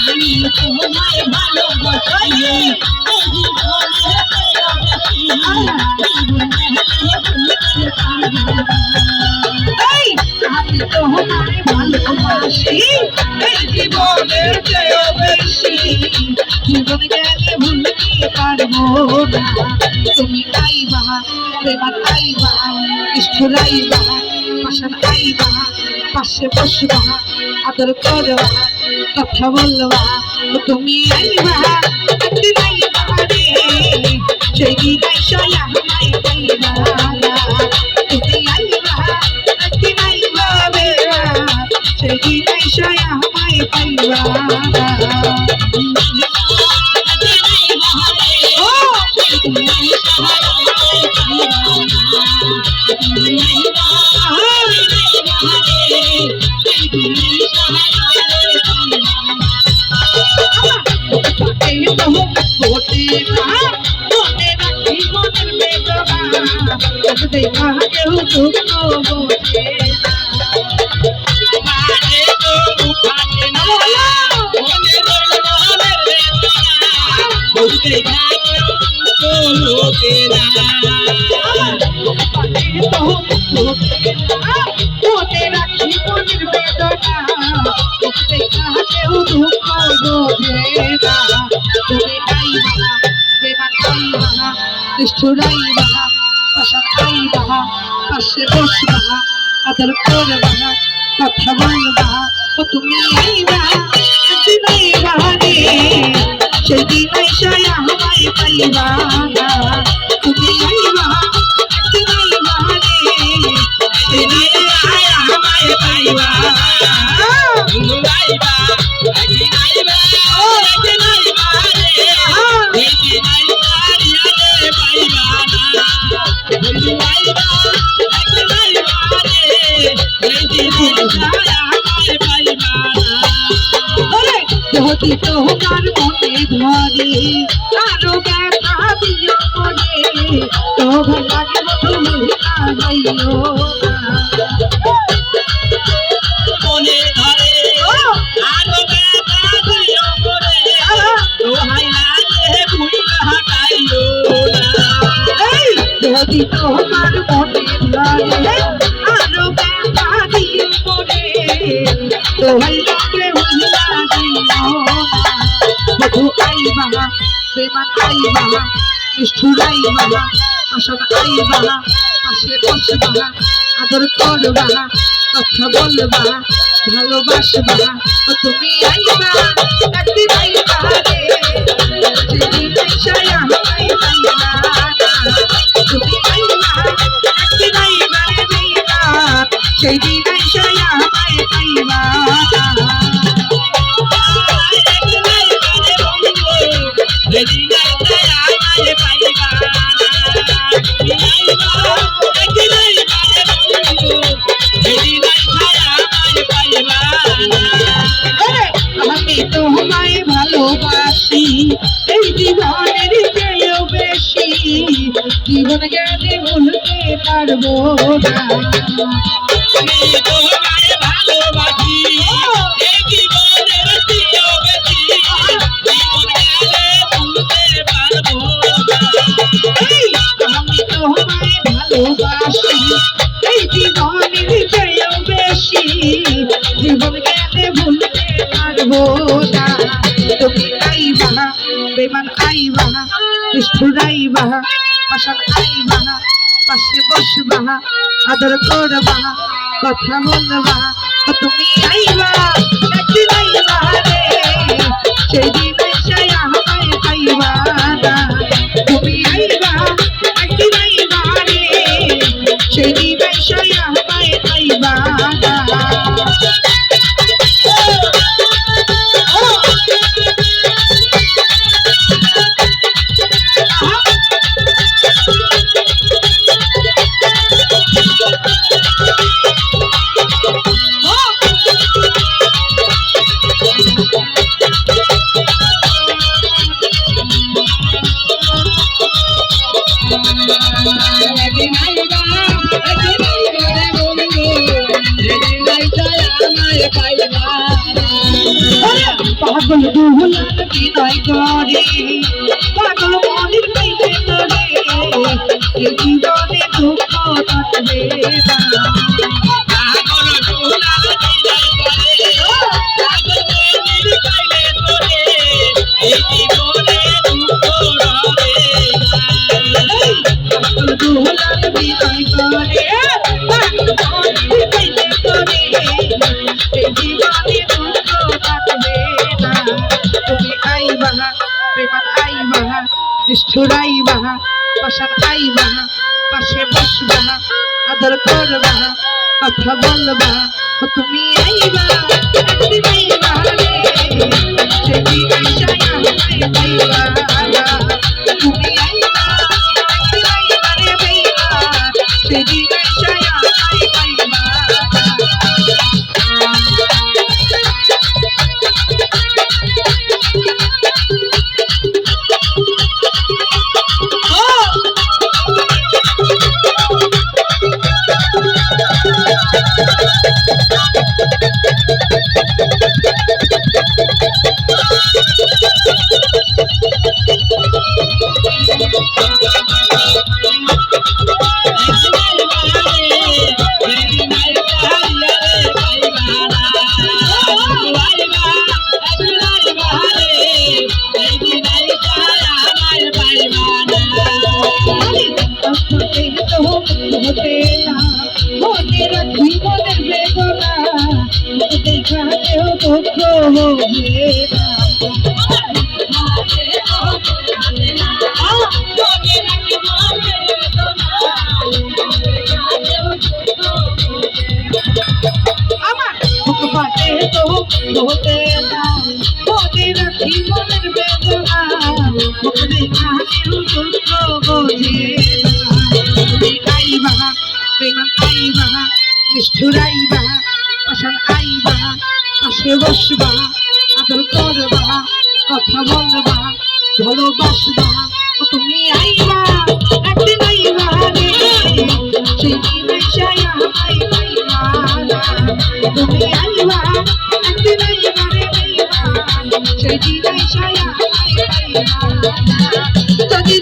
আমি তোমায় ভালোবাসি আমি তোমায় ভালোবাসি এই জীবনের চেয়েও বেশি জীবন গেলে ভুলতে পারবো না তুমি আইবা প্রেমার আইবা নিষ্ঠুর আইবা পাশান আইবা পাশে বসবা আদর করবা কথা বলবা তুমি আইবা একদিন আইবা রে সেই দিন আইসা আমায় পাইবা তুমি আইবা একদিন আইবা রে সেই দিন আইসা আমায় পাইবা देखा केहू दुख बोले मारे तो उठाने न बोला होने बोलवाने रे बोलते जाओ तो लोगेरा तो तेरा जीवन बेदना बोलते जाओ केहू दुख बोलेगा तुम्हें आईबा बेमान आईबा निष्ठुर आईबा পাশান আইবা পাশে বসবা আদর করবা কথা বলবা তুমি আইবা একদিন আইবা রে সেই দিন আইসা আমায় পাইবা তুমি আইবা একদিন আইবা রে সেই দিন আইসা আমায় পাইবা তুমি আইবা একদিন আইবা একদিন আইবা রে সেই দিন আইসা রে পাইবা যদি তোমার মনে ধরে আরো ব্যথা দিও মনে তবে লাগে তুমি যাইও মনে ধরে আরো ব্যথা দিও মনে দোহাই লাগে ভুইলা হাটাইও যদি তোমার মনে ধরে আরো ব্যথা দিও মনে দোহাই লাগে ভুইলা বধু আইবা বেমান আইবা নিষ্ঠুর আইবা পাশান আইবা পাশে বসবা আদর করবা কথা বলবা ভালোবাসবা তুমি আইবা একদিন আইবা রে যেদিন আইসা আমায় পাইবা তুমি আইবা একদিন আইবা রে সেই দিন আইসা আমায় পাইবা আমি তোমায় ভালোবাসি এই জীবনের চেয়েও বেশি জীবন গেলে ভুলতে পারবো না আমি তোমায় ভালোবাসি এই জীবনের চেয়েও বেশি জীবন গেলে ভুলতে পারবো না আমি তোমায় ভালোবাসি এই জীবনের চেয়েও বেশি জীবন গেলে ভুলতে পারবো না তুমি আইবা বেমান আইবা নিষ্ঠুর আইবা পাশান আইবা পাশে বসবা আদর করবা কথা বলবা তুমি আইবা একদিন আইবা রে সেই দিন এসে আমায় পাইবা তুমি আইবা একদিন আইবা রে সেই দিন এসে আমায় পাইবা পাগল দুলাল বিদায় করে পাগল মনের পাইলে তোরে এ জীবনে দুঃখ থাকবে না পাগল দুলাল বিদায় করে পাগল মনের পাইলে তোরে এই জীবনে দুঃখ রবে না পাগল দুলাল বিদায় করে পাগল মনের পাইলে তোরে এ জীবনে দুঃখ থাকবে না তুমি আইবা প্রেমান আইবা নিষ্ঠুর আইবা পাশান আইবা পাশে বসবা আদর করবা কথা বলবা তুমি আইবা একদিন আইবা রে সেটি আইসায় আমায় পাইবা তুমি আইবা একদিন আইবা রে পাইবা সেটি আইসায় আমায় পাইবা নিষ্ঠুরাইবা পাশান আইবা পাশে বসবা আদর করবা কথা বলবা ভালোবাসবা তুমি আইবা একদিন আইবা রে সেই দিন আইসায় আমায় পাইবা তুমি আইবা একদিন আইবা রে পাইবা সেই দিন আইসায় আমায় পাইবা যদি